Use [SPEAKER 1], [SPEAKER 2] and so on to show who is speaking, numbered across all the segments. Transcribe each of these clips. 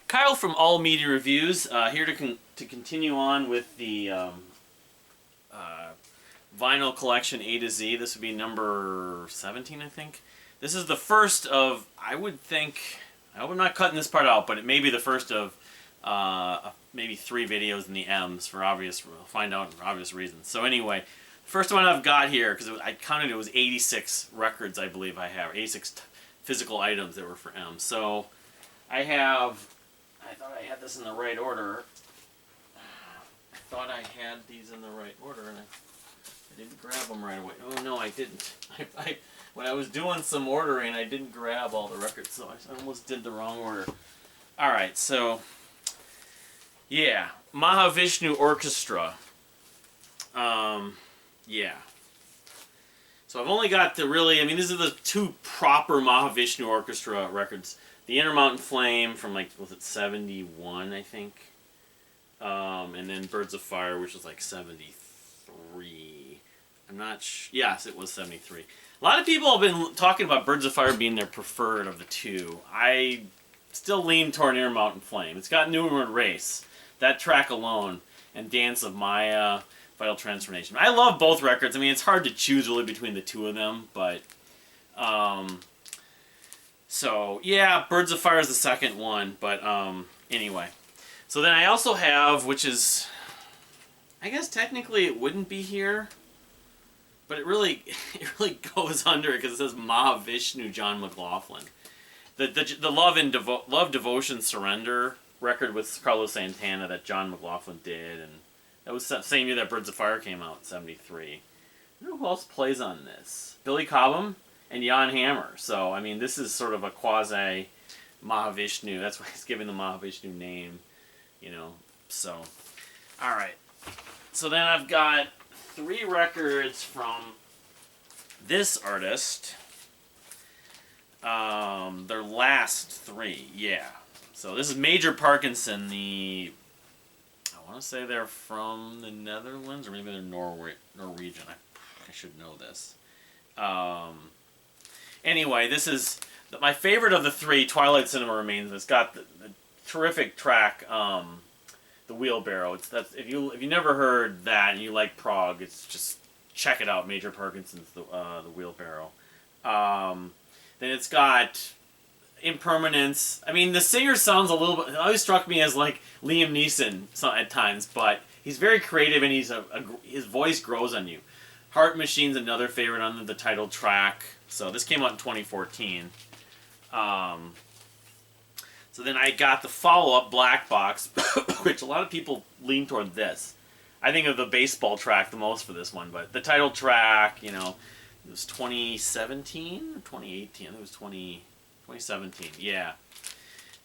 [SPEAKER 1] Kyle from All Media Reviews, here to continue on with the vinyl collection A to Z. This would be number 17, I think. This is the first of, I would think, I hope I'm not cutting this part out, but it may be the first of maybe 3 videos in the M's for obvious, we'll find out for obvious reasons. So anyway, the first one I've got here, because I counted it was 86 records, I believe I have, 86 physical items that were for M. So I thought I had this in the right order. I thought I had these in the right order, and I didn't grab them right away. Oh no, I didn't. When I was doing some ordering, I didn't grab all the records, so I almost did the wrong order. Alright, so, yeah, Mahavishnu Orchestra. Yeah. So I've only got the really, I mean, these are the 2 proper Mahavishnu Orchestra records. The Intermountain Flame from, like, was it 71, I think? And then Birds of Fire, which was like 73. I'm not yes, it was 73. A lot of people have been talking about Birds of Fire being their preferred of the 2. I still lean toward Intermountain Flame. It's got New World Race. That track alone, and Dance of Maya, Vital Transformation. I love both records. I mean, it's hard to choose really between the 2 of them, but so yeah, Birds of Fire is the second one, but anyway. So then I also have, which is, I guess technically it wouldn't be here, but it really goes under it because it says Mahavishnu John McLaughlin. The Love Devotion Surrender record with Carlos Santana that John McLaughlin did, and that was the same year that Birds of Fire came out, 73. I don't know who else plays on this. Billy Cobham and Jan Hammer. So, I mean, this is sort of a quasi-Mahavishnu. That's why he's giving the Mahavishnu name, you know. So, alright. So then I've got 3 records from this artist. Their last 3, yeah. So this is Major Parkinson, I want to say they're from the Netherlands, or maybe they're Norwegian. I should know this. Anyway, this is my favorite of the 3, Twilight Cinema Remains. It's got the terrific track, The Wheelbarrow. If you never heard that and you like prog, it's just check it out. Major Parkinson's The Wheelbarrow. Then it's got Impermanence. I mean, the singer sounds a little bit. It always struck me as like Liam Neeson at times, but he's very creative and his voice grows on you. Heart Machine's another favorite on the title track. So this came out in 2014. So then I got the follow-up, Black Box, which a lot of people lean toward this. I think of the baseball track the most for this one, but the title track, you know, it was 2017 or 2018. I think it was 2017, yeah.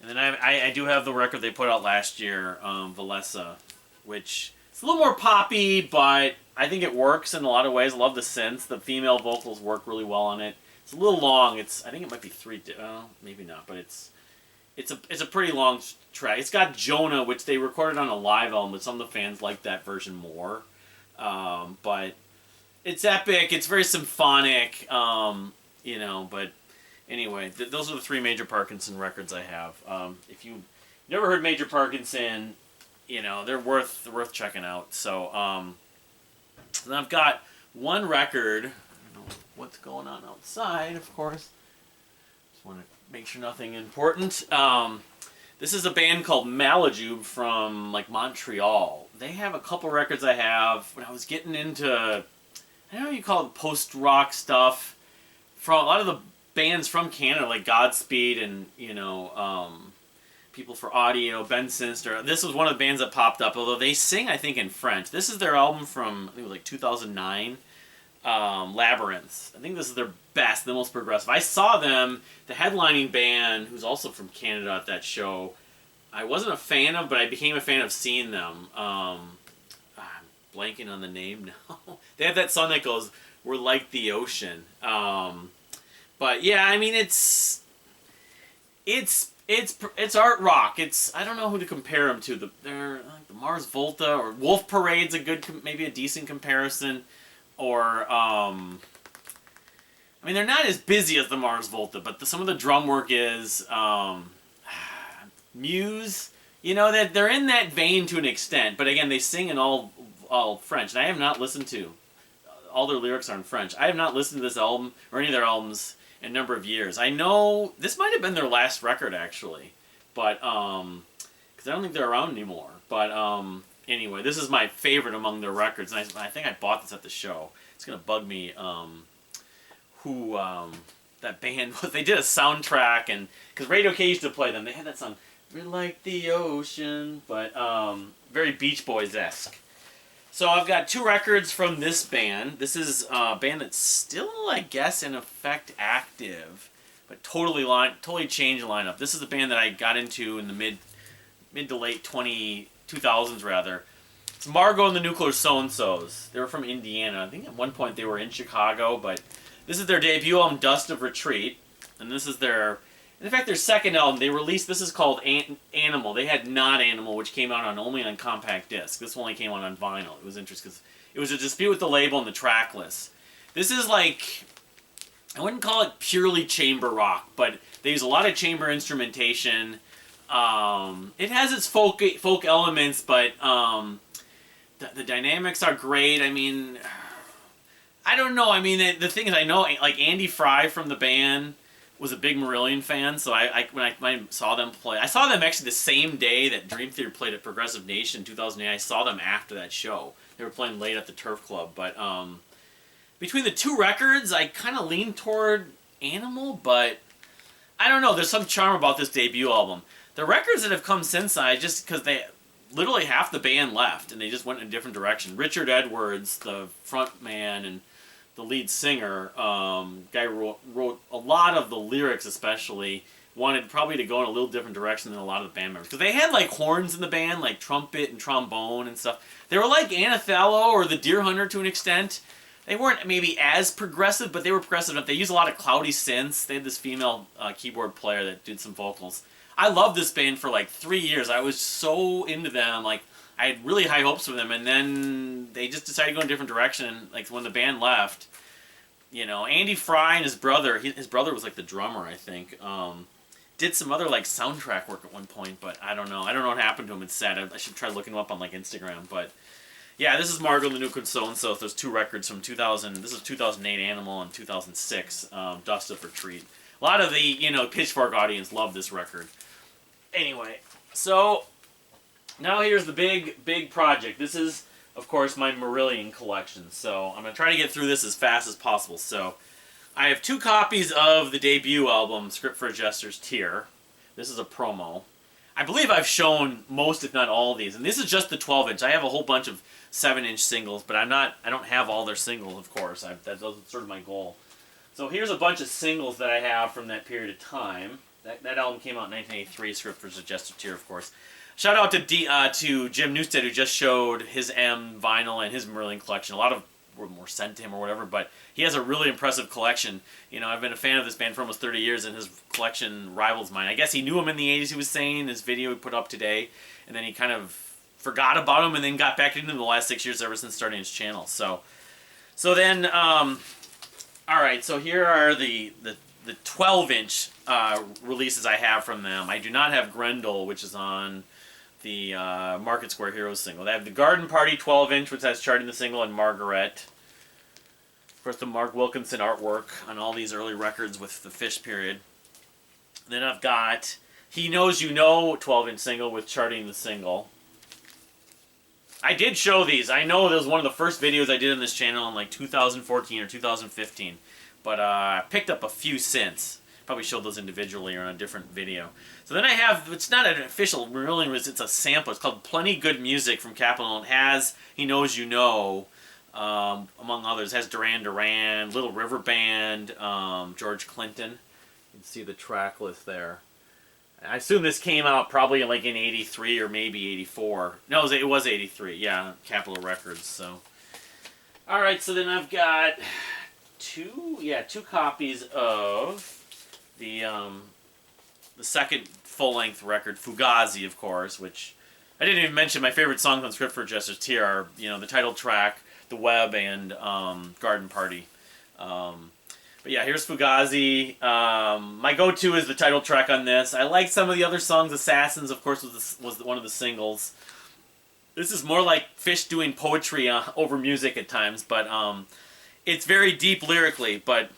[SPEAKER 1] And then I do have the record they put out last year, Valessa, which it's a little more poppy, but I think it works in a lot of ways. I love the synths. The female vocals work really well on it. It's a little long. I think it might be 3. Maybe not, but it's a pretty long track. It's got Jonah, which they recorded on a live album, but some of the fans like that version more. But it's epic. It's very symphonic. You know, but anyway, those are the 3 Major Parkinson records I have. If you never heard Major Parkinson, you know, they're worth checking out. So, then I've got one record. I don't know what's going on outside, of course. Just want to make sure nothing important. This is a band called Malajube from, like, Montreal. They have a couple records I have. When I was getting into, I don't know what you call it, post-rock stuff, from a lot of the bands from Canada, like Godspeed and, you know, People for Audio, Ben Sinister. This was one of the bands that popped up, although they sing, I think, in French. This is their album from, I think it was like 2009, Labyrinth. I think this is their best, the most progressive. I saw them, the headlining band, who's also from Canada at that show, I wasn't a fan of, but I became a fan of seeing them. I'm blanking on the name now. They have that song that goes, "We're Like the Ocean." But yeah, I mean, it's art rock. I don't know who to compare them to. They're like the Mars Volta or Wolf Parade's a good, maybe a decent comparison. Or I mean, they're not as busy as the Mars Volta, but some of the drum work is. Muse. You know, that they're in that vein to an extent, but again, they sing in all French, and I have not listened to all their lyrics are in French. I have not listened to this album or any of their albums in a number of years. I know this might have been their last record actually, but because I don't think they're around anymore. But anyway, this is my favorite among their records, and I think I bought this at the show. It's gonna bug me who that band was. They did a soundtrack, and because Radio K used to play them, they had that song. We're like the ocean, but very Beach Boys-esque. So I've got 2 records from this band. This is a band that's still, I guess, in effect active, but totally changed the lineup. This is a band that I got into in the mid to late 2000s rather. It's Margot and the Nuclear So-and-Sos. They were from Indiana. I think at one point they were in Chicago, but this is their debut album, Dust of Retreat, and this is their second album. They released, this is called Animal. They had Not Animal, which came out only on compact disc. This only came out on vinyl. It was interesting because it was a dispute with the label and the track list. This is like, I wouldn't call it purely chamber rock, but they use a lot of chamber instrumentation. It has its folk elements, but the dynamics are great. I mean, I don't know. I mean, the thing is, I know, like, Andy Fry from the band was a big Marillion fan, so when I saw them play, I saw them actually the same day that Dream Theater played at Progressive Nation in 2008. I saw them after that show. They were playing late at the Turf Club, but between the 2 records, I kind of lean toward Animal, but I don't know. There's some charm about this debut album. The records that have come since, because they literally half the band left, and they just went in a different direction. Richard Edwards, the front man and the lead singer, guy wrote a lot of the lyrics, especially, wanted probably to go in a little different direction than a lot of the band members. Because they had, like, horns in the band, like trumpet and trombone and stuff. They were like Anathallo or the Deer Hunter to an extent. They weren't maybe as progressive, but they were progressive enough. They used a lot of cloudy synths. They had this female keyboard player that did some vocals. I loved this band for, like, 3 years. I was so into them, like, I had really high hopes for them, and then they just decided to go in a different direction. Like, when the band left, you know, Andy Fry and his brother was like the drummer, I think, did some other, like, soundtrack work at one point, but I don't know. I don't know what happened to him. It's sad. I should try looking him up on, like, Instagram, but yeah, this is Margot and the Nuclear So-and-So. There's 2 records from 2000. This is 2008 Animal and 2006 Dust of Retreat. A lot of the, you know, Pitchfork audience love this record. Anyway, so now here's the big project. This is, of course, my Marillion collection. So I'm going to try to get through this as fast as possible. So I have 2 copies of the debut album, Script for a Jester's Tear. This is a promo. I believe I've shown most, if not all, of these. And this is just the 12-inch. I have a whole bunch of 7-inch singles, but I don't have all their singles, of course. That's sort of my goal. So here's a bunch of singles that I have from that period of time. That album came out in 1983, Script for a Jester's Tear, of course. Shout out to Jim Newstead, who just showed his M vinyl and his Marillion collection. A lot of were more sent to him or whatever, but he has a really impressive collection. You know, I've been a fan of this band for almost 30 years, and his collection rivals mine. I guess he knew him in the 80s, he was saying, this video he put up today, and then he kind of forgot about him and then got back into him the last 6 years ever since starting his channel. So then, alright, so here are the 12-inch releases I have from them. I do not have Grendel, which is on the Market Square Heroes single. They have the Garden Party 12-inch, which has Charting the Single and Margaret. Of course, the Mark Wilkinson artwork on all these early records with the Fish period. Then I've got He Knows You Know 12-inch single with Charting the Single. I did show these. I know that was one of the first videos I did on this channel in like 2014 or 2015. But I picked up a few since. Probably showed those individually or in a different video. So then I have, it's not an official Marillion, it's a sample. It's called Plenty Good Music from Capitol. It has He Knows You Know, among others. It has Duran Duran, Little River Band, George Clinton. You can see the track list there. I assume this came out probably like in 83 or maybe 84. No, it was 83, yeah, Capitol Records. So, alright, so then I've got two copies of the second full-length record, Fugazi, of course, which I didn't even mention. My favorite songs on Script for a Jester's Tear are, you know, the title track, The Web, and Garden Party. But yeah, here's Fugazi. My go-to is the title track on this. I like some of the other songs. Assassins, of course, was one of the singles. This is more like Fish doing poetry over music at times, but it's very deep lyrically. But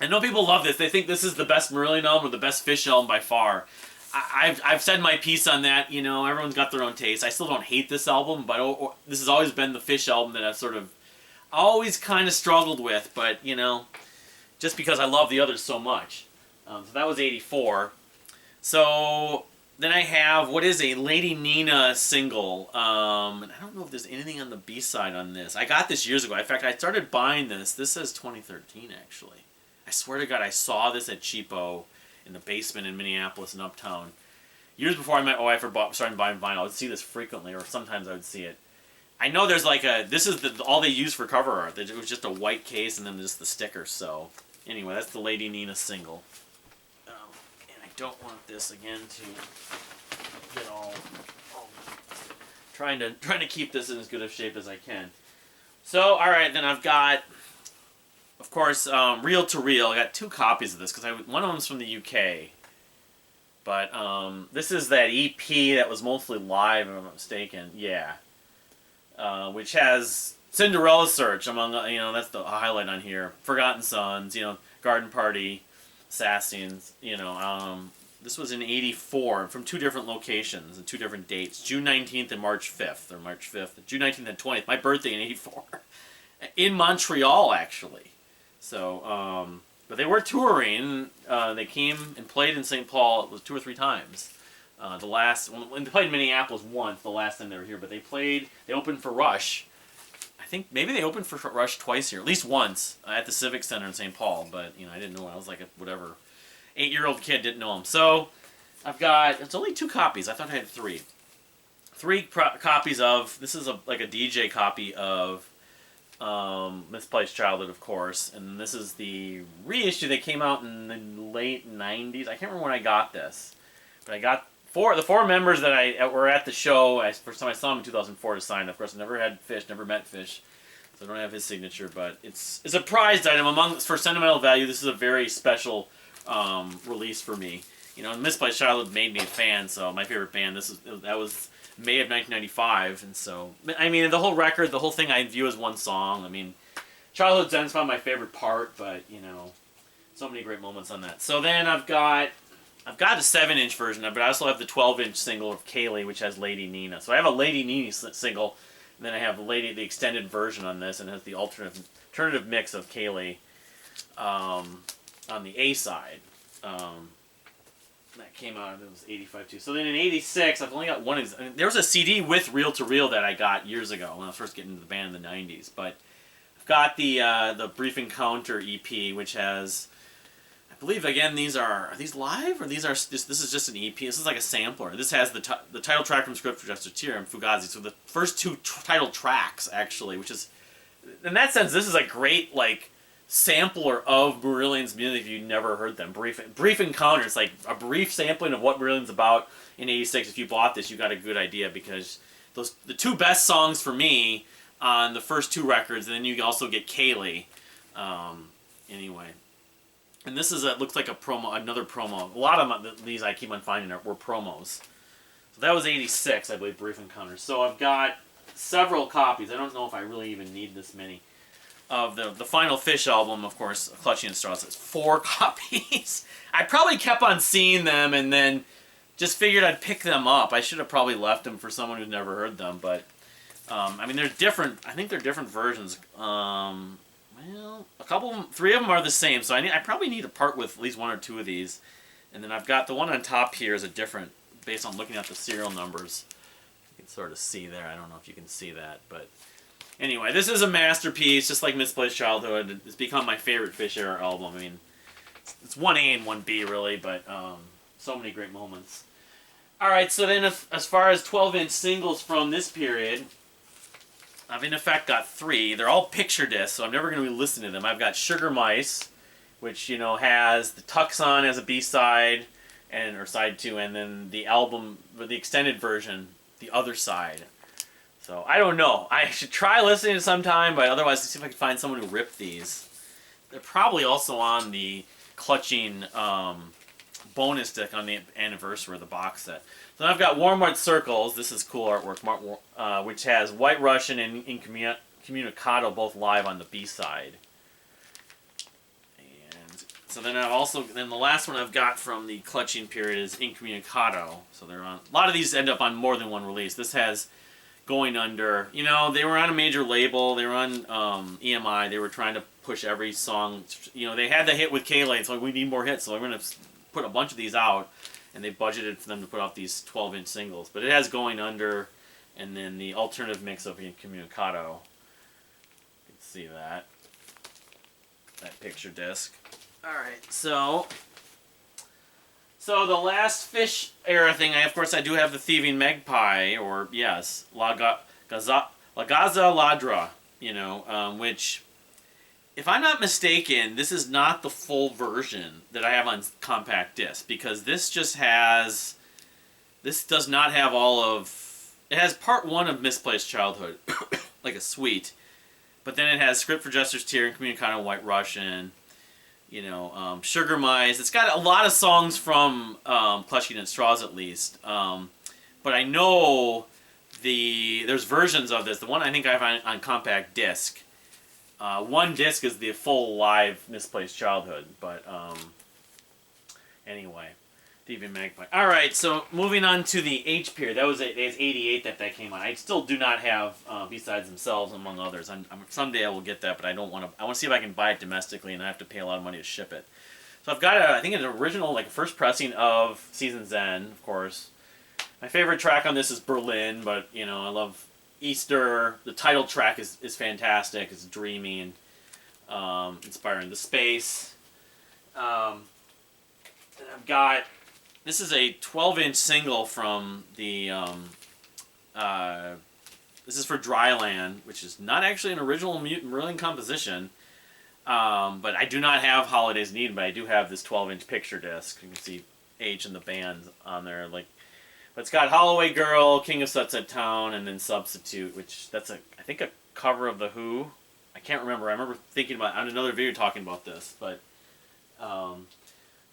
[SPEAKER 1] I know people love this. They think this is the best Marillion album or the best Fish album by far. I've said my piece on that. You know, everyone's got their own taste. I still don't hate this album, but this has always been the Fish album that I've sort of always kind of struggled with. But, you know, just because I love the others so much. So that was 84. So then I have what is a Lady Nina single. And I don't know if there's anything on the B-side on this. I got this years ago. In fact, I started buying this. This says 2013, actually. I swear to God, I saw this at Cheapo in the basement in Minneapolis and Uptown. Years before I met my wife started buying vinyl, I would see this frequently, or sometimes I would see it. I know there's like this is all they use for cover art. It was just a white case and then just the sticker. So anyway, that's the Lady Nina single. And I don't want this again to get all trying to keep this in as good of shape as I can. So all right, then I've got, of course, Reel to Reel. I got 2 copies of this because one of them's from the UK. But this is that EP that was mostly live, if I'm not mistaken. Yeah. Which has Cinderella Search among, that's the highlight on here. Forgotten Sons, Garden Party, Assassins, this was in 84 from 2 different locations and 2 different dates. June 19th and March 5th, or March 5th. June 19th and 20th, my birthday in 84. In Montreal, actually. So, but they were touring. They came and played in St. Paul. It was 2 or 3 times. When they played in Minneapolis once, the last time they were here, but they opened for Rush. I think maybe they opened for Rush twice here, at least once, at the Civic Center in St. Paul, but, I didn't know. I was like a, 8-year-old kid, didn't know them. So, it's only 2 copies. I thought I had 3. 3 copies of, this is like a DJ copy of Misplaced Childhood, of course, and this is the reissue that came out in the late 90s. I can't remember when I got this, but I got the 4 members that were at the show. First time I saw him in 2004 to sign. Of course, I never had Fish, never met Fish, so I don't have his signature, but it's a prized item. For sentimental value, this is a very special release for me. Misplaced Childhood made me a fan, so my favorite band, that was May of 1995, and so, the whole record, the whole thing I view as one song. Childhood Zen's probably my favorite part, but, so many great moments on that. So then I've got a 7-inch version of it, but I also have the 12-inch single of Kaylee, which has Lady Nina. So I have a Lady Nina single, and then I have the extended version on this, and it has the alternative mix of Kaylee on the A side. That came out, it was 85 too. So then in 86, I've only got one. There was a CD with Reel to Reel that I got years ago when I was first getting into the band in the 90s. But I've got the Brief Encounter EP, which has, I believe, again, are these live? Or this is just an EP? This is like a sampler. This has the title track from Script for Justice Tear and Fugazi. So the first 2 title tracks, actually, which is, in that sense, this is a great, sampler of Marillion's music if you've never heard them. Brief Encounter. It's like a brief sampling of what Marillion's about in 86. If you bought this, you got a good idea, because the 2 best songs for me on the first 2 records, and then you also get Kaylee. Anyway. And this looks like another promo. A lot of these I keep on finding were promos. So that was 86, I believe, Brief Encounter. So I've got several copies. I don't know if I really even need this many. Of the final Fish album, of course, Clutching at Straws, has 4 copies. I probably kept on seeing them and then just figured I'd pick them up. I should have probably left them for someone who's never heard them, but they're different. I think they're different versions. Well, a couple of them, 3 of them are the same, so I probably need to part with at least 1 or 2 of these. And then I've got the one on top here is a different, based on looking at the serial numbers. You can sort of see there. I don't know if you can see that, but anyway, this is a masterpiece, just like Misplaced Childhood. It's become my favorite Fish era album. It's 1A and 1B, really, but so many great moments. Alright, so then as far as 12-inch singles from this period, I've in effect got 3. They're all picture discs, so I'm never going to be listening to them. I've got Sugar Mice, which, has the Tucson as a B-side, or side 2, and then the album, the extended version, the other side. So, I don't know. I should try listening to sometime, but otherwise, let's see if I can find someone who ripped these. they're probably also on the Clutching bonus disc on the anniversary of the box set. So I've got Warm White Circles. This is cool artwork, which has White Russian and Incommunicado both live on the B-side. And so then the last one I've got from the Clutching period is Incommunicado. So they're on, a lot of these end up on more than one release. This has Going Under. You know, they were on a major label. They were on EMI. They were trying to push every song. You know, they had the hit with K-Lane, so we need more hits. So we're going to put a bunch of these out, and they budgeted for them to put out these 12-inch singles. But it has Going Under, and then the alternative mix of Incommunicado. You can see that picture disc. All right, so the last Fish era thing, of course, I do have the Thieving Magpie, or yes, La Gaza Ladra, you know, which, if I'm not mistaken, this is not the full version that I have on compact disc, because this does not have all of, it has part 1 of Misplaced Childhood, like a suite, but then it has Script for Jester's Tear, Incommunicado, White Russian, you know, Sugar Mice. It's got a lot of songs from Plushkin and Straws, at least. But I know there's versions of this. The one I think I have on compact disc. One disc is the full live Misplaced Childhood. But anyway, Thieving Magpie. All right, so moving on to the H period. It's 88 that came out. I still do not have B-sides themselves, among others. Someday I will get that, but I don't want to. I want to see if I can buy it domestically, and I have to pay a lot of money to ship it. So I've got I think an original, like a first pressing of Season's End, of course. My favorite track on this is Berlin, but you know I love Easter. The title track is fantastic. It's dreamy and inspiring. The Space. And I've got. This is a 12-inch single from the, this is for Dryland, which is not actually an original Marillion composition, but I do not have Holidays Need, but I do have this 12-inch picture disc. You can see H and the band on there. But it's got Holloway Girl, King of Sunset Town, and then Substitute, which that's I think a cover of The Who. I can't remember. I remember thinking about on another video talking about this, but...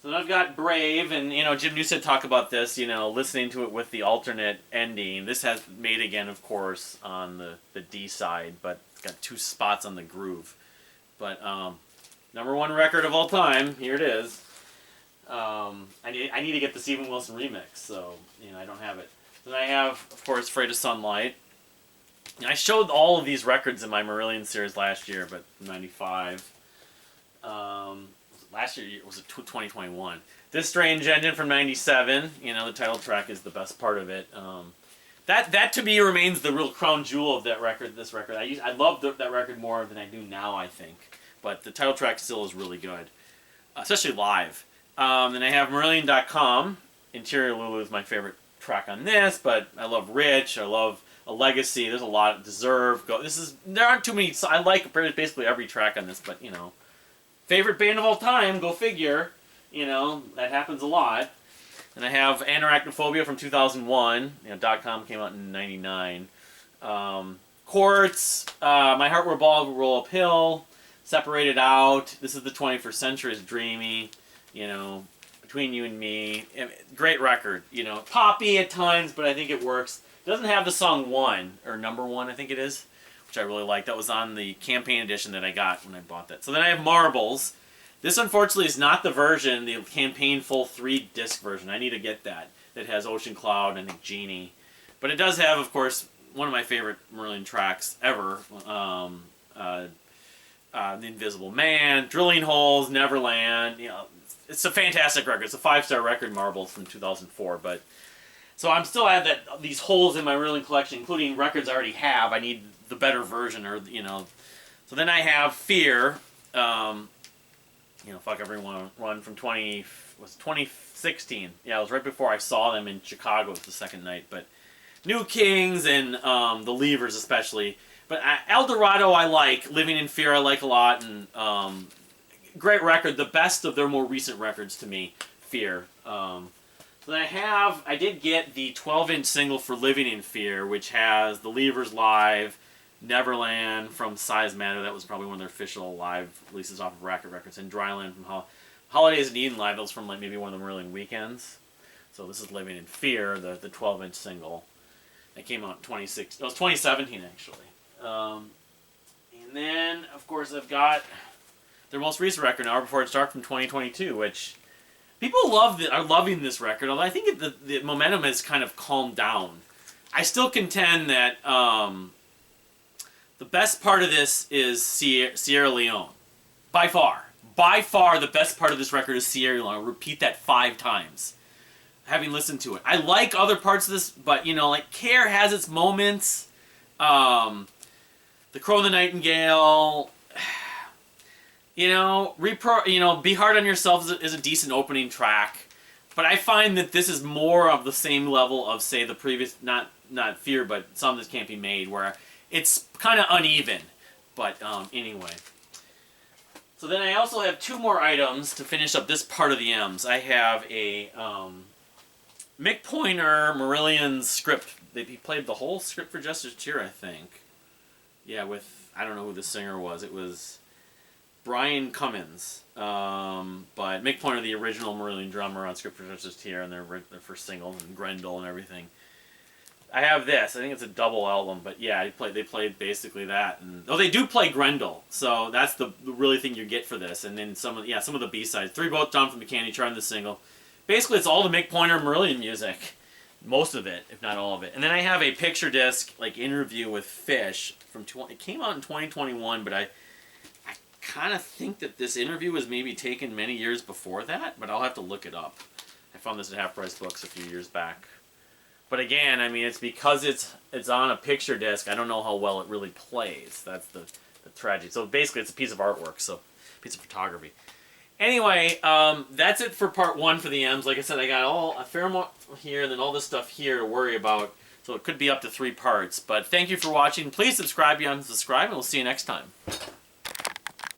[SPEAKER 1] So then I've got Brave, and, you know, Jim Newsted talked about this, you know, listening to it with the alternate ending. This has Made Again, of course, on the D side, but it's got 2 spots on the groove. But, #1 record of all time, here it is. I need to get the Stephen Wilson remix, so, you know, I don't have it. Then I have, of course, Afraid of Sunlight. And I showed all of these records in my Marillion series last year, but 95. Last year was 2021. This Strange Engine from 97. You know, the title track is the best part of it. That to me remains the real crown jewel of that record. This record, I love that record more than I do now, I think. But the title track still is really good, especially live. Then I have Marillion.com. Interior Lulu is my favorite track on this, but I love Rich. I love A Legacy. There's a lot. Deserve. There aren't too many. I like basically every track on this, but you know. Favorite band of all time, go figure. You know, that happens a lot. And I have Anarachnophobia from 2001. You know, .com came out in 99. Quartz, My Heart Will Roll Uphill, Separated Out. This is the 21st Century is Dreamy. You know, Between You and Me. Great record. You know, poppy at times, but I think it works. It doesn't have the song One, or Number One, I think it is, which I really like. That was on the campaign edition that I got when I bought that. So then I have Marbles. This, unfortunately, is not the version, the campaign full 3-disc version. I need to get that. That has Ocean Cloud and Genie. But it does have, of course, one of my favorite Marillion tracks ever. The Invisible Man, Drilling Holes, Neverland. You know, it's a fantastic record. It's a 5-star record, Marbles, from 2004. But so I'm still at these holes in my Marillion collection, including records I already have. I need the better version, or you know. So then I have Fear. You know, Fuck Everyone from 2016. Yeah, it was right before I saw them in Chicago. It was the second night. But New Kings and the Levers especially. But El Dorado I like. Living in Fear I like a lot. And great record. The best of their more recent records to me. Fear. So then I did get the 12-inch single for Living in Fear, which has the Levers live, Neverland from Size Matter, that was probably one of their official live releases off of Racket Records, and Dryland from Holidays in Eden Live, that was from like maybe one of the Marillion weekends. So this is Living in Fear, the 12-inch single. That came out in 2017 actually. And then, of course, I've got their most recent record, Hour Before It's Dark from 2022, which people are loving this record, although I think the momentum has kind of calmed down. I still contend that the best part of this is Sierra Leone. By far. By far, the best part of this record is Sierra Leone. I'll repeat that 5 times, having listened to it. I like other parts of this, but, you know, like, Care has its moments. The Crow and the Nightingale, you know, Be Hard on Yourself is a decent opening track. But I find that this is more of the same level of, say, the previous, not Fear, but Some That Can't Be Made, where it's kind of uneven. But anyway. So then I also have 2 more items to finish up this part of the M's. I have a Mick Pointer Marillion script. He played the whole script for Jester's Tear, I think. Yeah, with, I don't know who the singer was. It was Brian Cummins. But Mick Pointer, the original Marillion drummer on script for Jester's Tear, and their first single, and Grendel and everything. I have this. I think it's a double album, but yeah, they played basically that. And they do play Grendel, so that's the really thing you get for this. And then some of the B-sides. 3 Boats Down from the Candy Chart and the single. Basically, it's all the Mick Pointer Marillion music. Most of it, if not all of it. And then I have a picture disc, like, interview with Fish from it came out in 2021, but I kind of think that this interview was maybe taken many years before that, but I'll have to look it up. I found this at Half Price Books a few years back. But again, I mean, it's because it's on a picture disc. I don't know how well it really plays. That's the tragedy. So basically, it's a piece of artwork, so a piece of photography. Anyway, that's it for part 1 for the M's. Like I said, I got a fair amount here, and then all this stuff here to worry about. So it could be up to 3 parts. But thank you for watching. Please subscribe, and we'll see you next time.